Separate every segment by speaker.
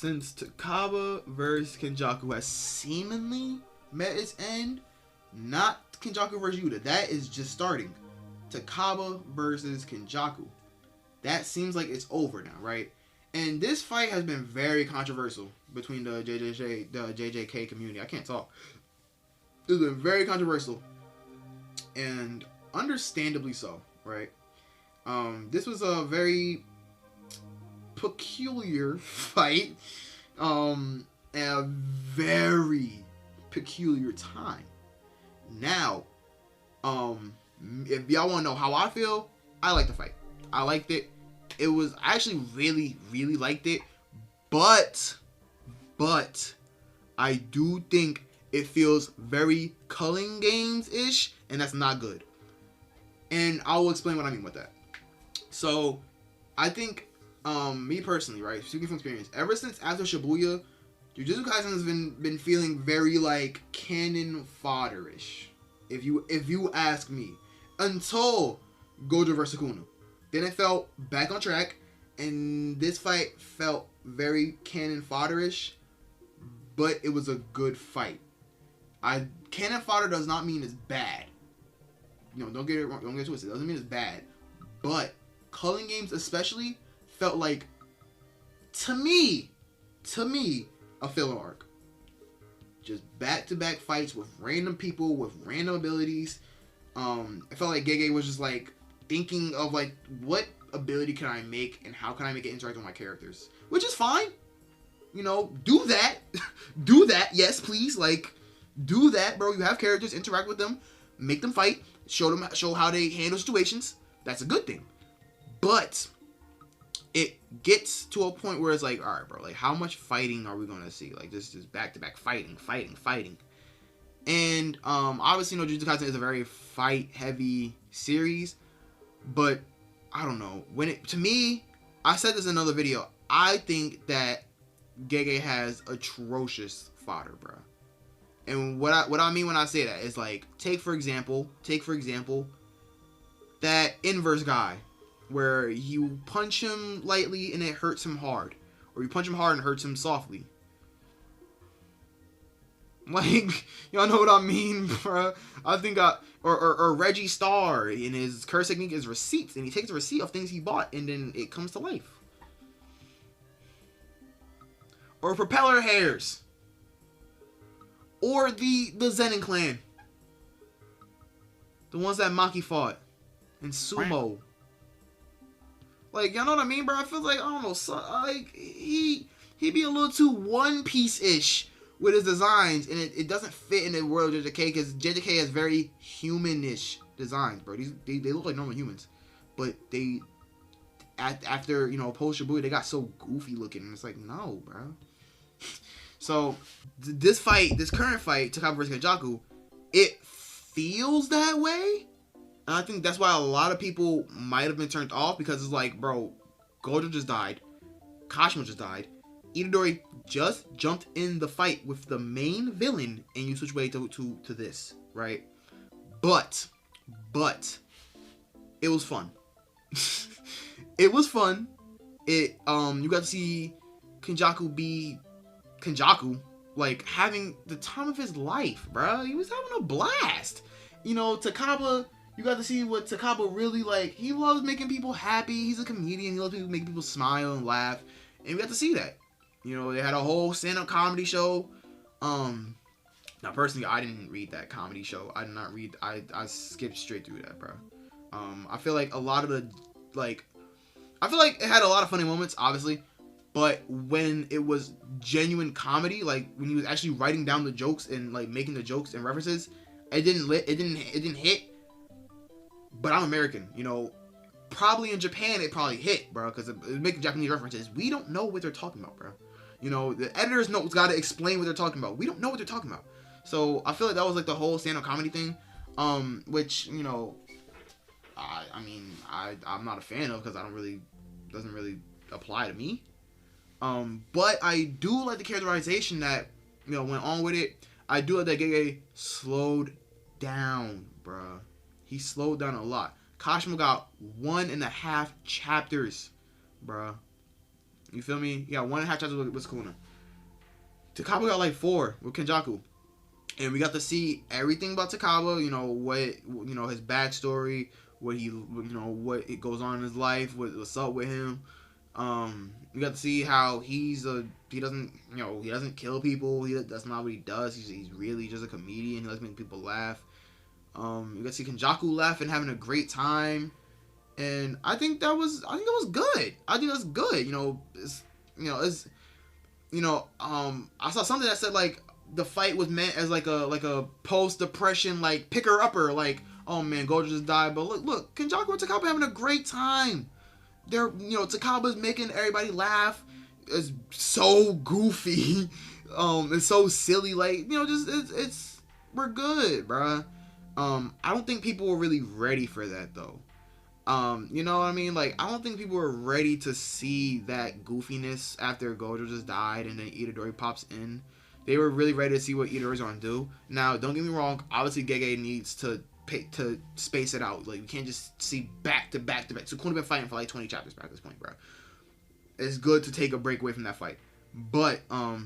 Speaker 1: since Takaba versus Kenjaku has seemingly met its end, not Kenjaku versus Yuta. That is just starting. Takaba versus Kenjaku. That seems like it's over now, right? And this fight has been very controversial between the JJK community. I can't talk. It's been very controversial, and understandably so, right? This was a very peculiar fight, and a very peculiar time. Now, if y'all want to know how I feel, I like the fight. I liked it. I actually really, really liked it. But I do think it feels very Culling Games-ish, and that's not good. And I will explain what I mean with that. So, I think, me personally, right, speaking from experience, ever since after Shibuya, Jujutsu Kaisen has been feeling very, like, canon fodder-ish, if you ask me, until Gojo vs. Sukuna. Then it felt back on track, and this fight felt very canon fodder-ish, but it was a good fight. Canon fodder does not mean it's bad. You know, don't get it wrong, don't get it twisted. It doesn't mean it's bad. But Culling Games especially felt like, to me, a filler arc. Just back-to-back fights with random people with random abilities. I felt like Gege was just like thinking of like, what ability can I make and how can I make it interact with my characters, which is fine. You know, do that. Do that. Yes, please. Like, do that, bro. You have characters, interact with them, make them fight, show how they handle situations. That's a good thing. But it gets to a point where it's like, all right, bro, like, how much fighting are we going to see? Like, this is back-to-back fighting. And, obviously, you know, Jujutsu Kaisen is a very fight-heavy series, but, I don't know, to me, I said this in another video, I think that Gege has atrocious fodder, bro. And what I mean when I say that is, like, take for example, that inverse guy, where you punch him lightly and it hurts him hard, or you punch him hard and it hurts him softly. Like, y'all know what I mean, bro? I think or Reggie Star, in his curse technique is receipts, and he takes a receipt of things he bought, and then it comes to life. Or propeller hairs. Or the Zenin clan. The ones that Maki fought. And Sumo. Like, y'all know what I mean, bro? I feel like, I don't know, so, like, he be a little too One Piece-ish with his designs, and it doesn't fit in the world of JJK, because JJK has very human-ish designs, bro. They look like normal humans, but after, you know, post Shibuya, they got so goofy looking, and it's like, no, bro. So, this current fight, Takaba vs. Kenjaku, it feels that way, and I think that's why a lot of people might have been turned off, because it's like, bro, Gojo just died, Kashima just died, Itadori just jumped in the fight with the main villain, and you switch way to this, right? But it was fun. It was fun. You got to see Kenjaku be Kenjaku, like, having the time of his life, bro. He was having a blast. You know, Takaba, you got to see what Takaba really, like, he loves making people happy. He's a comedian. He loves making people smile and laugh. And we got to see that. You know, they had a whole stand-up comedy show. Now, personally, I didn't read that comedy show. I did not read, I skipped straight through that, bro. I feel like a lot of the, like, I feel like it had a lot of funny moments, obviously. But when it was genuine comedy, like, when he was actually writing down the jokes and, like, making the jokes and references, it didn't hit. But I'm American, you know. Probably in Japan, it probably hit, bro, because it making Japanese references. We don't know what they're talking about, bro. You know, the editor's notes got to explain what they're talking about. We don't know what they're talking about. So, I feel like that was, like, the whole stand-up comedy thing, which, you know, I mean, I'm not a fan of, because doesn't really apply to me. But I do like the characterization that, you know, went on with it. I do like that Gege slowed down, bruh. He slowed down a lot. Kashima got 1.5 chapters, bruh. You feel me? He got 1.5 chapters with Sukuna. Takaba got like 4 with Kenjaku. And we got to see everything about Takaba, his backstory, what it goes on in his life, what's up with him. We got to see how he doesn't kill people. That's not what he does. He's really just a comedian. He likes making people laugh. We got to see Kenjaku laugh and having a great time. And I think that was good. I think that's good. I saw something that said like the fight was meant as like a post depression like picker upper, like, oh man, Gojo just died, but look, Kenjaku and Takaba having a great time. They're Takaba's making everybody laugh. It's so goofy, it's so silly, like it's we're good, bruh. I don't think people were really ready for that though. You know what I mean? Like, I don't think people were ready to see that goofiness after Gojo just died and then Itadori pops in. They were really ready to see what Itadori's gonna do. Now, don't get me wrong. Obviously, Gege needs to space it out. Like, you can't just see back to back to back. So, Sukuna been fighting for like 20 chapters at this point, bro. It's good to take a break away from that fight. But, I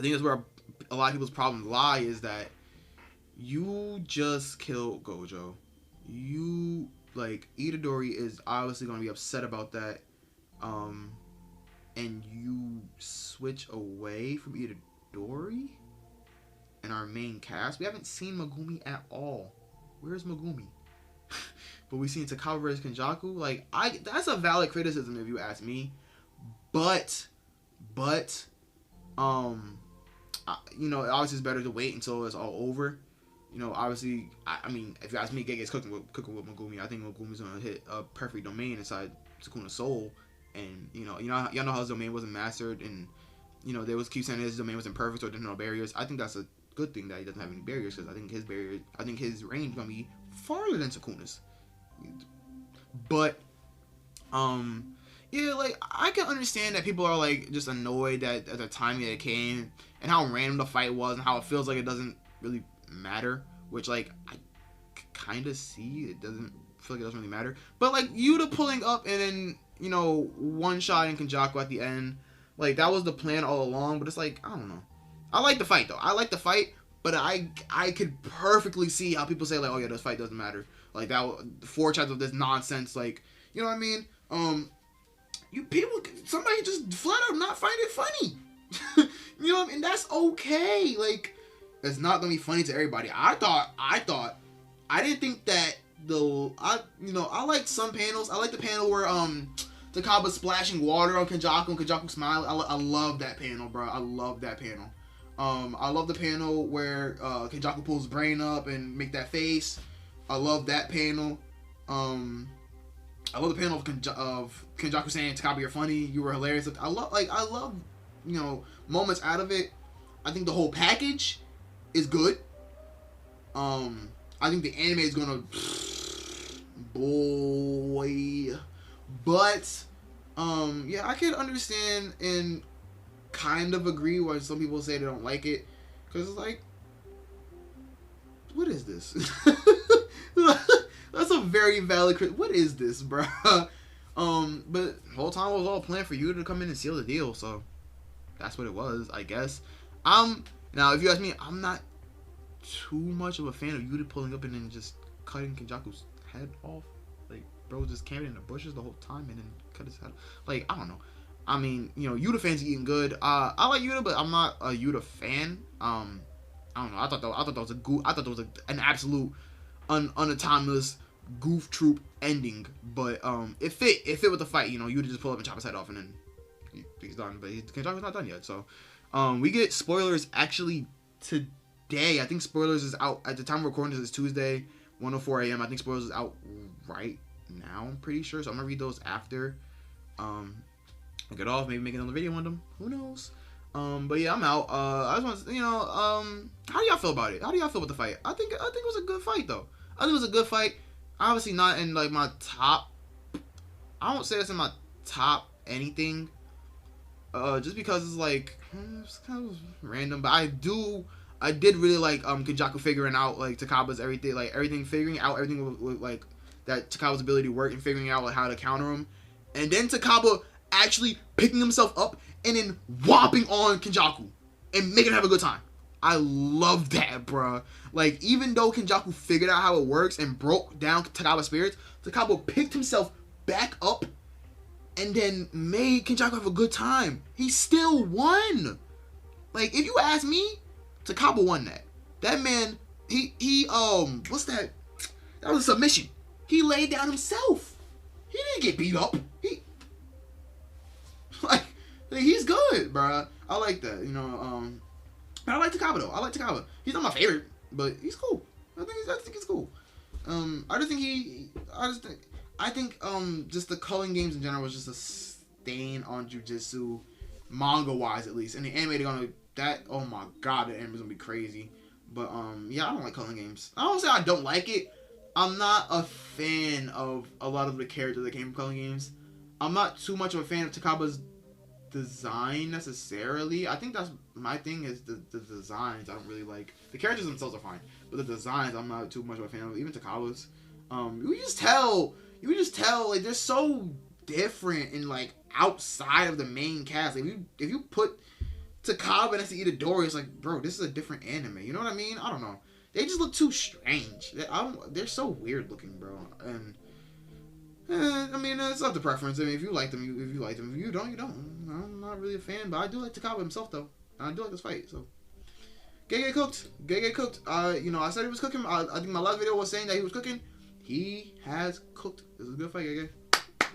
Speaker 1: think that's where a lot of people's problems lie, is that you just killed Gojo. Itadori is obviously going to be upset about that, and you switch away from Itadori and our main cast. We haven't seen Megumi at all. Where's Megumi? But we've seen Takaba versus Kenjaku. Like, that's a valid criticism if you ask me. But obviously it's better to wait until it's all over. Obviously, I mean, if you ask me, Gege's cooking with Megumi. I think Megumi's gonna hit a perfect domain inside Sukuna's soul, and y'all know how his domain wasn't mastered, and they keep saying his domain wasn't perfect or there's no barriers. I think that's a good thing that he doesn't have any barriers, because I think his range is gonna be farther than Sukuna's. But yeah, like, I can understand that people are like just annoyed that at the timing that it came and how random the fight was and how it feels like it doesn't really matter, which, like, I kind of see. It doesn't feel like it doesn't really matter, but like Yuta pulling up and then one shot in Kenjaku at the end, like, that was the plan all along. But it's like, I don't know. I like the fight though. I like the fight, but I could perfectly see how people say like, oh yeah, this fight doesn't matter. Like, that 4 chapters of this nonsense, like, you know what I mean? Somebody just flat out not find it funny. You know what I mean? That's okay. Like, it's not gonna be funny to everybody. I didn't think that I liked some panels. I like the panel where Takaba splashing water on Kenjaku and Kenjaku smiling. I love that panel, bro. I love that panel. I love the panel where Kenjaku pulls his brain up and make that face. I love that panel. I love the panel of Kenjaku saying, Takaba, you're funny, you were hilarious. I love moments out of it. I think the whole package is good. I think the anime is gonna but yeah, I can understand and kind of agree why some people say they don't like it, because it's like, what is this? That's a very valid what is this, bro? But the whole time it was all planned for you to come in and seal the deal, so that's what it was, I guess. Now if you ask me, I'm not too much of a fan of Yuta pulling up and then just cutting Kenjaku's head off. Like, bro just camping in the bushes the whole time and then cut his head. Like, I don't know. I mean, Yuta fans eating good. I like Yuta, but I'm not a Yuta fan. I don't know. I thought that was an absolute unautonomous goof troop ending. But it fit with the fight. Yuta just pull up and chop his head off and then he's done. But Kenjaku's not done yet. So we get spoilers actually today. I think spoilers is out at the time of recording. This is Tuesday, 1:04 a.m. I think spoilers is out right now, I'm pretty sure. So I'm gonna read those after get off, maybe make another video on them, who knows. But yeah, I'm out. I just want to, how do y'all feel about it? How do y'all feel with the fight? I think it was a good fight though. I think it was a good fight. Obviously not in like my top, I won't say it's in my top anything, just because it's like it's kind of random. But I did really like Kenjaku figuring out like Takaba's figuring out everything with like that Takaba's ability to work and figuring out like how to counter him. And then Takaba actually picking himself up and then whopping on Kenjaku and making him have a good time. I love that, bruh. Like, even though Kenjaku figured out how it works and broke down Takaba's spirits, Takaba picked himself back up and then made Kenjaku have a good time. He still won. Like, if you ask me, Takaba won that. That man, what's that? That was a submission. He laid down himself. He didn't get beat up. Like he's good, bruh. I like that, you know. I like Takaba though. I like Takaba. He's not my favorite, but he's cool. I think he's cool. I think just the culling games in general was just a stain on jujutsu, manga wise at least. And the anime they're gonna oh my god, the anime's gonna be crazy. But yeah, I don't like culling games. I don't say I don't like it. I'm not a fan of a lot of the characters that came from culling games. I'm not too much of a fan of Takaba's design necessarily. I think that's my thing is the designs I don't really like. The characters themselves are fine, but the designs I'm not too much of a fan of. Even Takaba's. You just tell like they're so different and like outside of the main cast. Like, if you put Takaba next to Itadori, it's like, bro, this is a different anime. You know what I mean? I don't know. They just look too strange. They're so weird looking, bro. And I mean, it's up to preference. I mean, if you like them, if you like them. If you don't, you don't. I'm not really a fan, but I do like Takaba himself, though. I do like this fight, so. Gege cooked. Gege cooked. You know, I said he was cooking. I think my last video was saying that he was cooking. He has cooked. This is a good fight, Gege.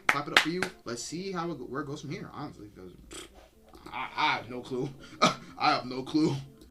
Speaker 1: Clap it up for you. Let's see where it goes from here, honestly, because I have no clue. I have no clue.